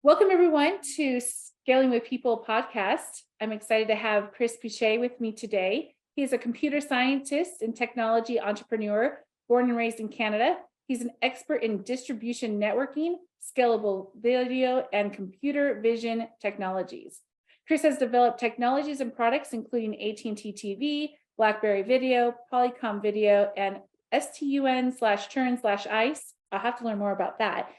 Welcome, everyone, to Scaling with People podcast. I'm excited to have Chris Piche with me today. He is a computer scientist and technology entrepreneur, born and raised in Canada. He's an expert in distribution networking, scalable video, and computer vision technologies. Chris has developed technologies and products including AT&T TV, BlackBerry Video, Polycom Video, and STUN/Turn/ICE. I'll have to learn more about that.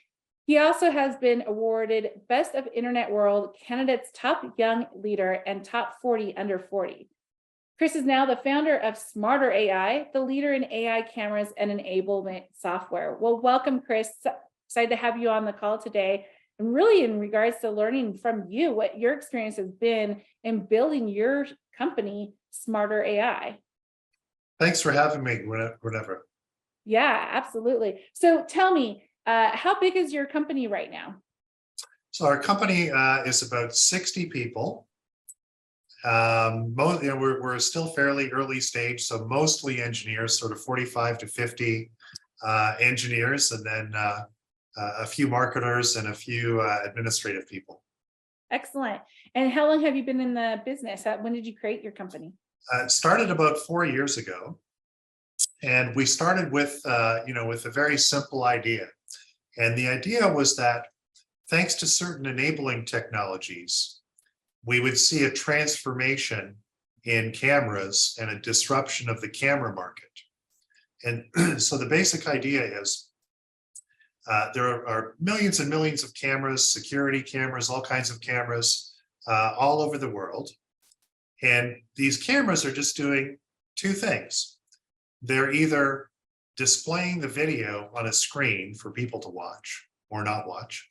He also has been awarded Best of Internet World, Canada's Top Young Leader, and Top 40 Under 40. Chris is now the founder of Smarter AI, the leader in AI cameras and enablement software. Well, welcome, Chris. Excited to have you on the call today. And really in regards to learning from you, what your experience has been in building your company, Smarter AI. Thanks for having me, whenever. Yeah, absolutely. So tell me, how big is your company right now? So our company is about 60 people. We're still fairly early stage, so mostly engineers, sort of 45 to 50 engineers, and then a few marketers and a few administrative people. Excellent. And how long have you been in the business? When did you create your company? It started about 4 years ago, and we started with with a very simple idea. And the idea was that thanks to certain enabling technologies, we would see a transformation in cameras and a disruption of the camera market. And so the basic idea is there are millions and millions of cameras, security cameras, all kinds of cameras all over the world. And these cameras are just doing two things. They're either displaying the video on a screen for people to watch or not watch,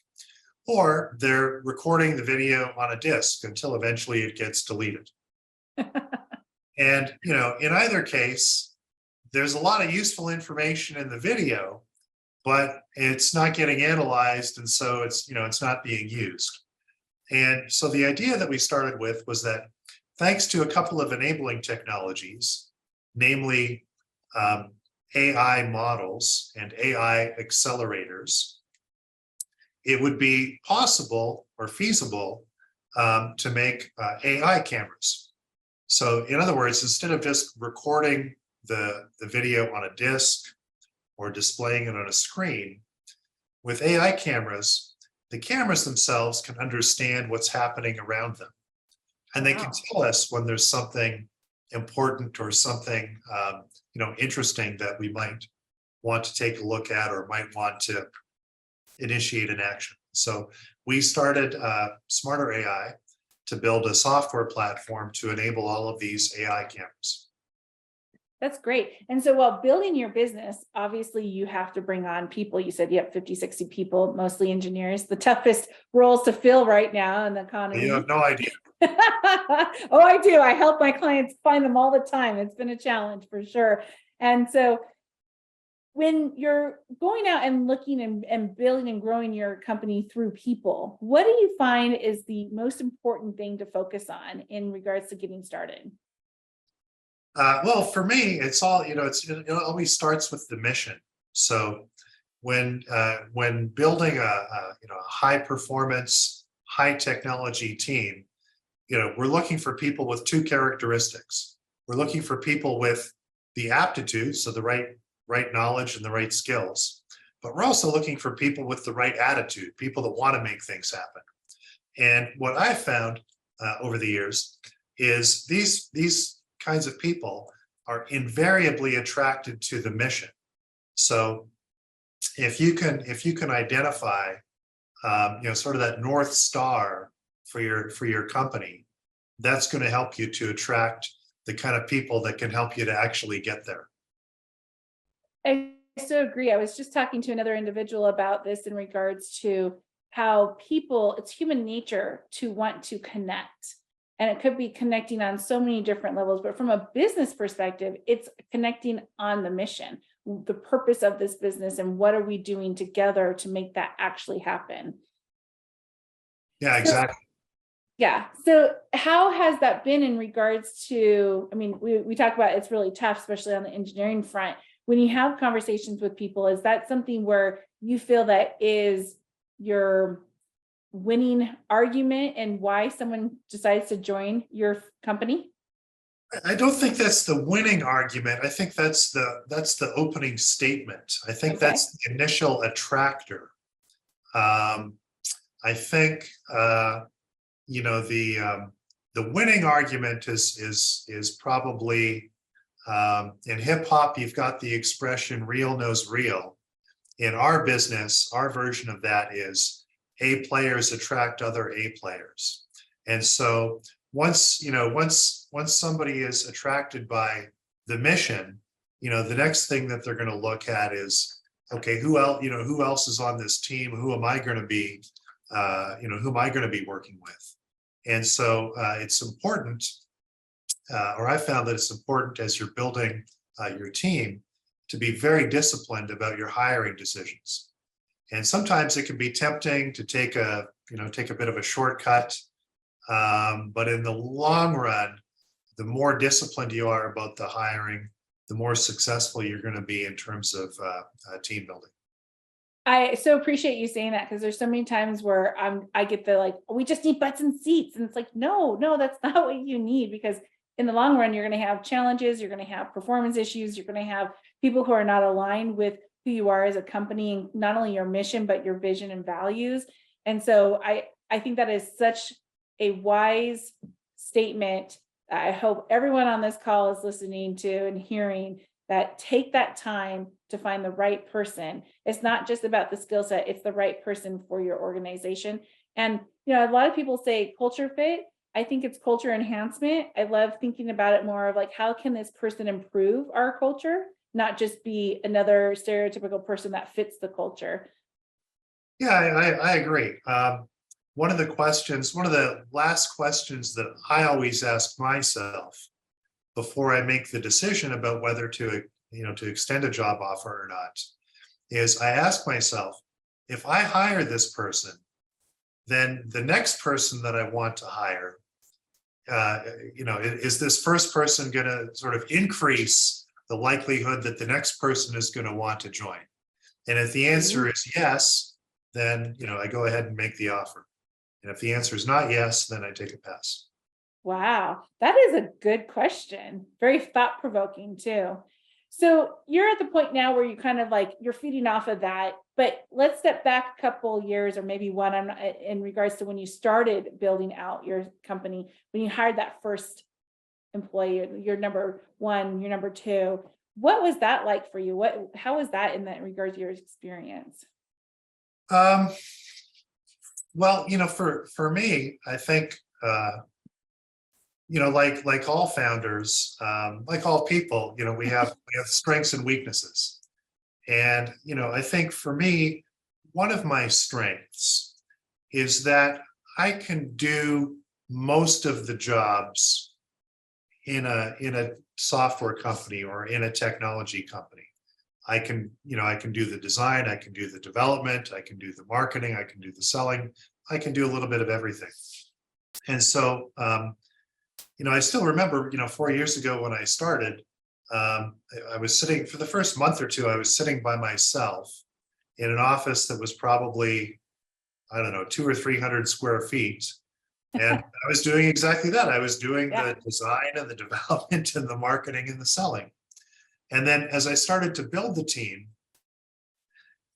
or they're recording the video on a disk until eventually it gets deleted. And, in either case, there's a lot of useful information in the video, but it's not getting analyzed. And so it's not being used. And so the idea that we started with was that thanks to a couple of enabling technologies, namely AI models and AI accelerators, it would be possible or feasible to make AI cameras. So in other words, instead of just recording the video on a disk or displaying it on a screen, with AI cameras, the cameras themselves can understand what's happening around them. And they can tell us when there's something important or something interesting that we might want to take a look at or might want to initiate an action. So we started Smarter AI to build a software platform to enable all of these AI cameras. That's great. And so while building your business, obviously you have to bring on people. You said you have 50, 60 people, mostly engineers, the toughest roles to fill right now in the economy. You have no idea. Oh, I do. I help my clients find them all the time. It's been a challenge for sure. And so when you're going out and looking and building and growing your company through people, what do you find is the most important thing to focus on in regards to getting started? Well, for me, it's all, it always starts with the mission. So when building a high performance, high technology team, we're looking for people with two characteristics. We're looking for people with the aptitude, so the right knowledge and the right skills, but we're also looking for people with the right attitude, people that want to make things happen. And what I've found over the years is these kinds of people are invariably attracted to the mission. So if you can identify sort of that North Star for your company, that's going to help you to attract the kind of people that can help you to actually get there. I so agree. I was just talking to another individual about this in regards to how it's human nature to want to connect. And it could be connecting on so many different levels, but from a business perspective, it's connecting on the mission, the purpose of this business, and what are we doing together to make that actually happen. Yeah, exactly. So how has that been in regards to, we talk about it's really tough, especially on the engineering front. When you have conversations with people, is that something where you feel that is your winning argument and why someone decides to join your company? I don't think that's the winning argument. I think that's the opening statement. I think Okay. that's the initial attractor. I think the winning argument is probably in hip hop. You've got the expression "real knows real." In our business, our version of that is A players attract other A players, and so once somebody is attracted by the mission, the next thing that they're going to look at is, okay, who else is on this team? Who am I going to be? Who am I going to be working with? And so it's important, or I found that it's important as you're building your team to be very disciplined about your hiring decisions. And sometimes it can be tempting to take a bit of a shortcut. But in the long run, the more disciplined you are about the hiring, the more successful you're going to be in terms of team building. I so appreciate you saying that, because there's so many times where I get the like, we just need butts and seats. And it's like, no, that's not what you need, because in the long run, you're going to have challenges, you're going to have performance issues, you're going to have people who are not aligned with who you are as a company, and not only your mission, but your vision and values. And so I think that is such a wise statement. I hope everyone on this call is listening to and hearing that. Take that time to find the right person. It's not just about the skill set, it's the right person for your organization. And a lot of people say culture fit. I think it's culture enhancement. I love thinking about it more of like, how can this person improve our culture, not just be another stereotypical person that fits the culture. Yeah, I agree. One of the last questions that I always ask myself before I make the decision about whether to extend a job offer or not, is I ask myself, if I hire this person, then the next person that I want to hire, is this first person going to sort of increase the likelihood that the next person is going to want to join? And if the answer is yes, then I go ahead and make the offer. And if the answer is not yes, then I take a pass. Wow, that is a good question. Very thought-provoking too. So you're at the point now where you kind of like, you're feeding off of that, but let's step back a couple years, or maybe one, in regards to when you started building out your company, when you hired that first employee, your number one, your number two. What was that like for you? How was that in that regards to your experience? Well, for me, I think, like all founders, like all people, we have strengths and weaknesses. And, I think for me, one of my strengths is that I can do most of the jobs in a software company or in a technology company. I can do the design, I can do the development, I can do the marketing, I can do the selling, I can do a little bit of everything. And so, I still remember, 4 years ago when I started, I was sitting for the first month or two, I was sitting by myself in an office that was probably, I don't know, 200 or 300 square feet. And I was doing exactly that. I was doing the design and the development and the marketing and the selling. And then as I started to build the team,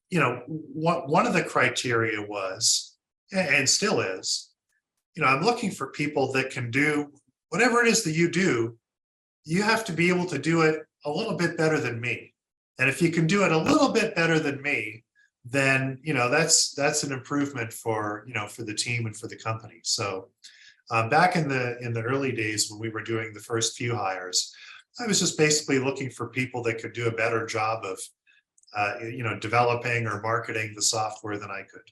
one of the criteria was, and still is, I'm looking for people that can do whatever it is that you do. You have to be able to do it a little bit better than me. And if you can do it a little bit better than me, then that's an improvement for the team and for the company. So back in the early days when we were doing the first few hires, I was just basically looking for people that could do a better job of developing or marketing the software than I could.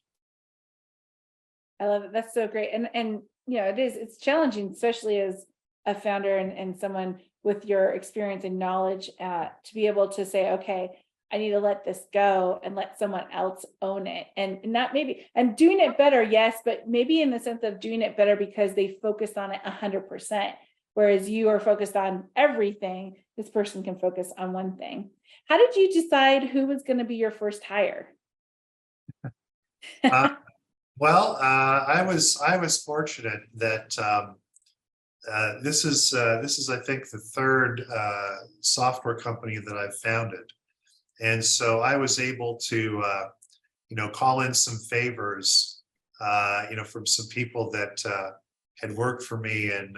I love it. That's so great. And it's challenging, especially as a founder and someone with your experience and knowledge, to be able to say, okay, I need to let this go and let someone else own it, and not maybe, and doing it better. Yes. But maybe in the sense of doing it better because they focused on it 100%. Whereas you are focused on everything, this person can focus on one thing. How did you decide who was going to be your first hire? Well, I was fortunate that this is I think the third software company that I've founded, and so I was able to call in some favors from some people that had worked for me in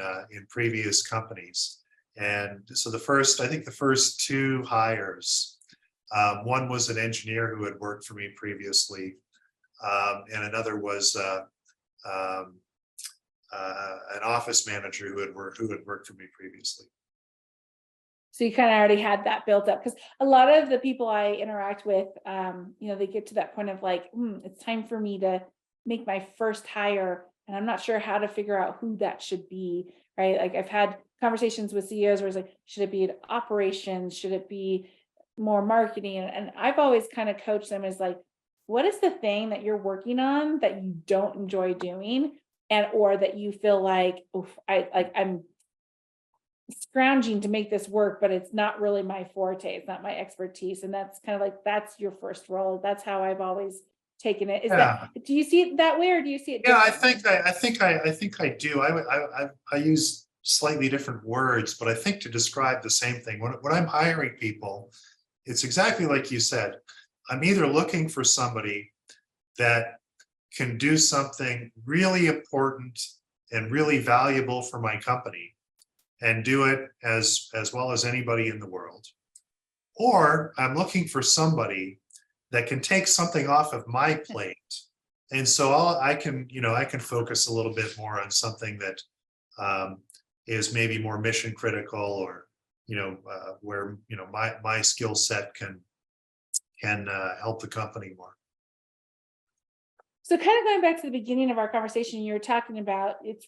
previous companies. And so I think the first two hires, one was an engineer who had worked for me previously, and another was um, an office manager who had worked for me previously. So you kind of already had that built up, because a lot of the people I interact with, they get to that point of like, it's time for me to make my first hire, and I'm not sure how to figure out who that should be, right? Like I've had conversations with CEOs where it's like, should it be an operations? Should it be more marketing? And I've always kind of coached them as like, what is the thing that you're working on that you don't enjoy doing? And or that you feel like, oof, I'm scrounging to make this work, but it's not really my forte. It's not my expertise. And that's kind of like, that's your first role. That's how I've always taken it. Is Yeah, that, do you see it that way, or do you see it yeah, differently? I think I do. I use slightly different words, but I think to describe the same thing. When I'm hiring people, it's exactly like you said. I'm either looking for somebody that can do something really important and really valuable for my company and do it as well as anybody in the world, or I'm looking for somebody that can take something off of my plate. And so I can focus a little bit more on something that is maybe more mission critical, or where my skill set can help the company more. So kind of going back to the beginning of our conversation, you were talking about it's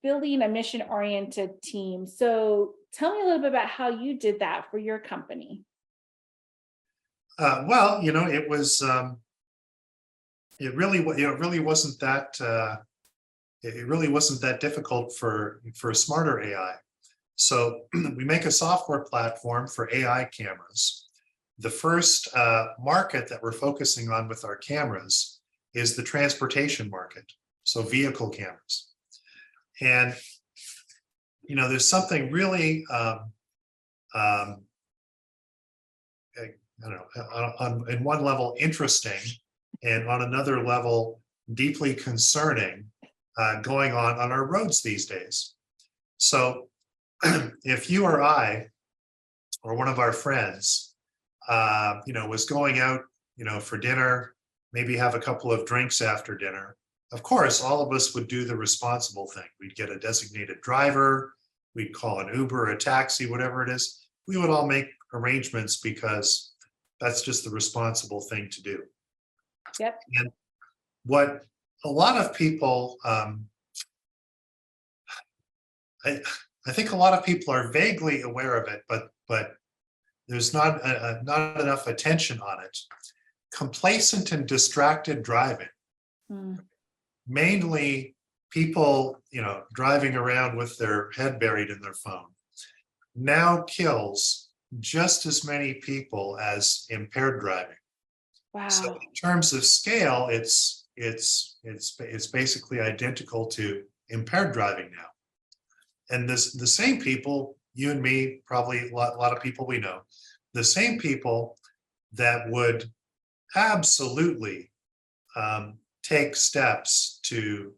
building a mission oriented team. So tell me a little bit about how you did that for your company. Well, it really wasn't that it really wasn't that difficult for a smarter AI. So we make a software platform for AI cameras. The first market that we're focusing on with our cameras is the transportation market, so vehicle cameras. And there's something really I don't know, in one level interesting, and on another level deeply concerning, going on our roads these days. So if you or I or one of our friends, was going out, for dinner, maybe have a couple of drinks after dinner, of course, all of us would do the responsible thing. We'd get a designated driver, we'd call an Uber, a taxi, whatever it is. We would all make arrangements because that's just the responsible thing to do. Yep. And what a lot of people, I think a lot of people are vaguely aware of it, but there's not enough attention on it. Complacent and distracted driving, Hmm. mainly people, driving around with their head buried in their phone, now kills just as many people as impaired driving. So Wow. in terms of scale, it's basically identical to impaired driving now. And the same people, you and me, probably a lot of people we know, the same people that would absolutely take steps to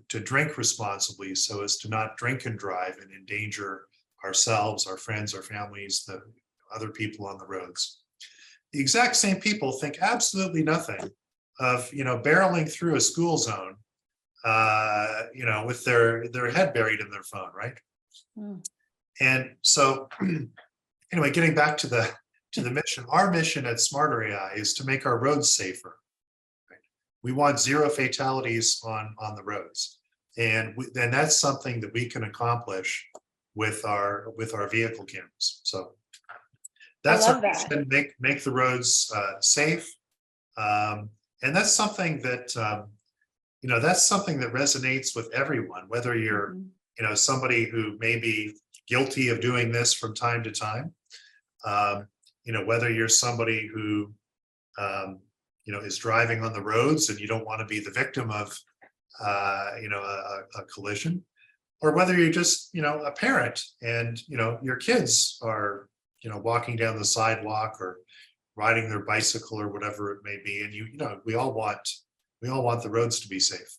drink responsibly, so as to not drink and drive and endanger ourselves, our friends, our families, the other people on the roads. The exact same people think absolutely nothing of barreling through a school zone, with their head buried in their phone, right? Hmm. And so, anyway, getting back to the mission, our mission at Smarter AI is to make our roads safer. Right? We want zero fatalities on the roads, and that's something that we can accomplish with our vehicle cameras. So I that's our love that. mission: make the roads safe, and that's something that that's something that resonates with everyone, whether you're Mhm. somebody who may be guilty of doing this from time to time, whether you're somebody who um, is driving on the roads, and you don't want to be the victim of a collision, or whether you're just a parent and your kids are walking down the sidewalk or riding their bicycle or whatever it may be, and we all want the roads to be safe.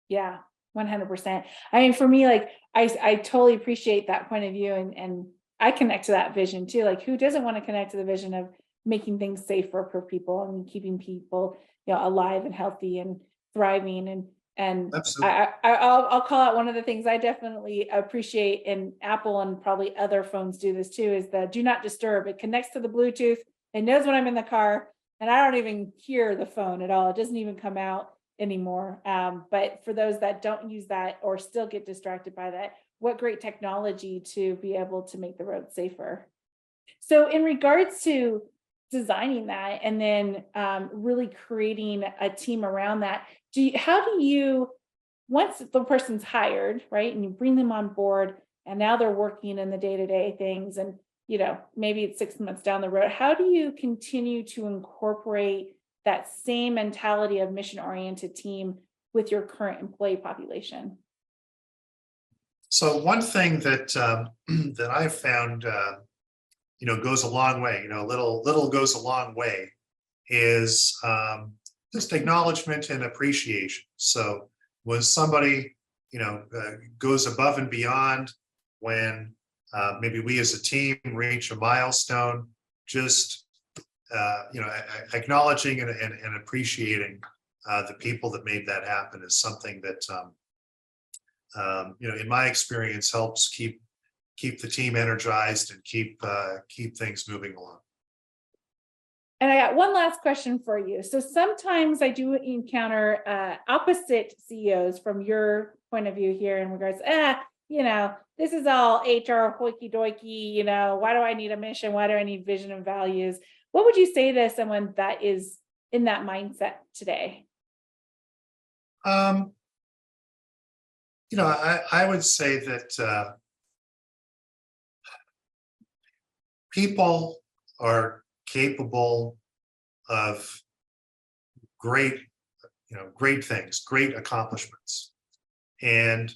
Yeah, 100%. I mean, for me, like, I totally appreciate that point of view, and I connect to that vision too. Like, who doesn't want to connect to the vision of making things safer for people and keeping people, alive and healthy and thriving, and Absolutely. I'll call out one of the things I definitely appreciate, and Apple and probably other phones do this too, is the do not disturb. It connects to the Bluetooth. It knows when I'm in the car, and I don't even hear the phone at all. It doesn't even come out anymore. But for those that don't use that or still get distracted by that, what great technology to be able to make the road safer. So in regards to designing that, and then really creating a team around that, how do you, once the person's hired, right, and you bring them on board, and now they're working in the day-to-day things, and maybe it's 6 months down the road, how do you continue to incorporate that same mentality of mission-oriented team with your current employee population? So one thing that that I've found goes a long way, little goes a long way, is just acknowledgement and appreciation. So when somebody goes above and beyond, when maybe we as a team reach a milestone, just acknowledging and appreciating the people that made that happen is something that in my experience helps keep the team energized and keep things moving along. And I got one last question for you. So sometimes I do encounter opposite CEOs from your point of view here in regards, this is all HR hoiky doiky, why do I need a mission? Why do I need vision and values? What would you say to someone that is in that mindset today? I would say that people are capable of great things, great accomplishments. And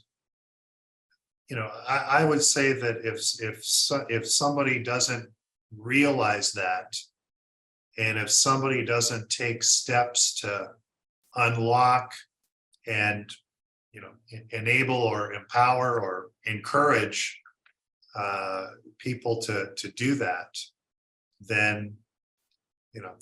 I would say that if somebody doesn't realize that, and if somebody doesn't take steps to unlock and enable or empower or encourage people to do that, then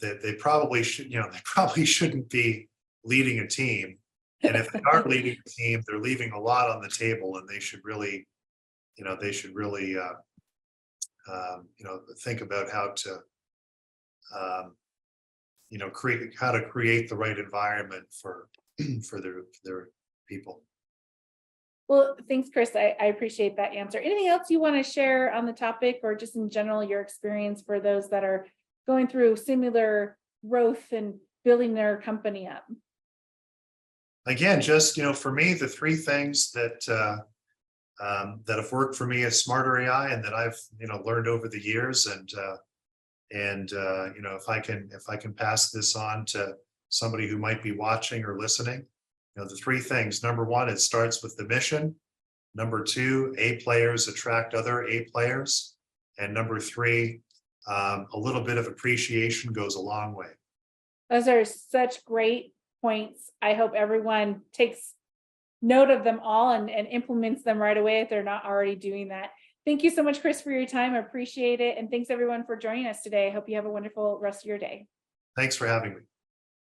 they probably shouldn't be leading a team. And if they are leading a team, they're leaving a lot on the table, and they should really think about how to create the right environment for their people. Well, thanks, Chris. I appreciate that answer. Anything else you want to share on the topic, or just in general, your experience for those that are going through similar growth and building their company up? Again, just for me, the three things that have worked for me as Smarter AI, and that I've learned over the years, and if I can pass this on to somebody who might be watching or listening, the three things. Number one, it starts with the mission. Number two, A players attract other A players. And number three, a little bit of appreciation goes a long way. Those are such great points. I hope everyone takes note of them all and implements them right away if they're not already doing that. Thank you so much, Chris, for your time. I appreciate it. And thanks everyone for joining us today. I hope you have a wonderful rest of your day. Thanks for having me.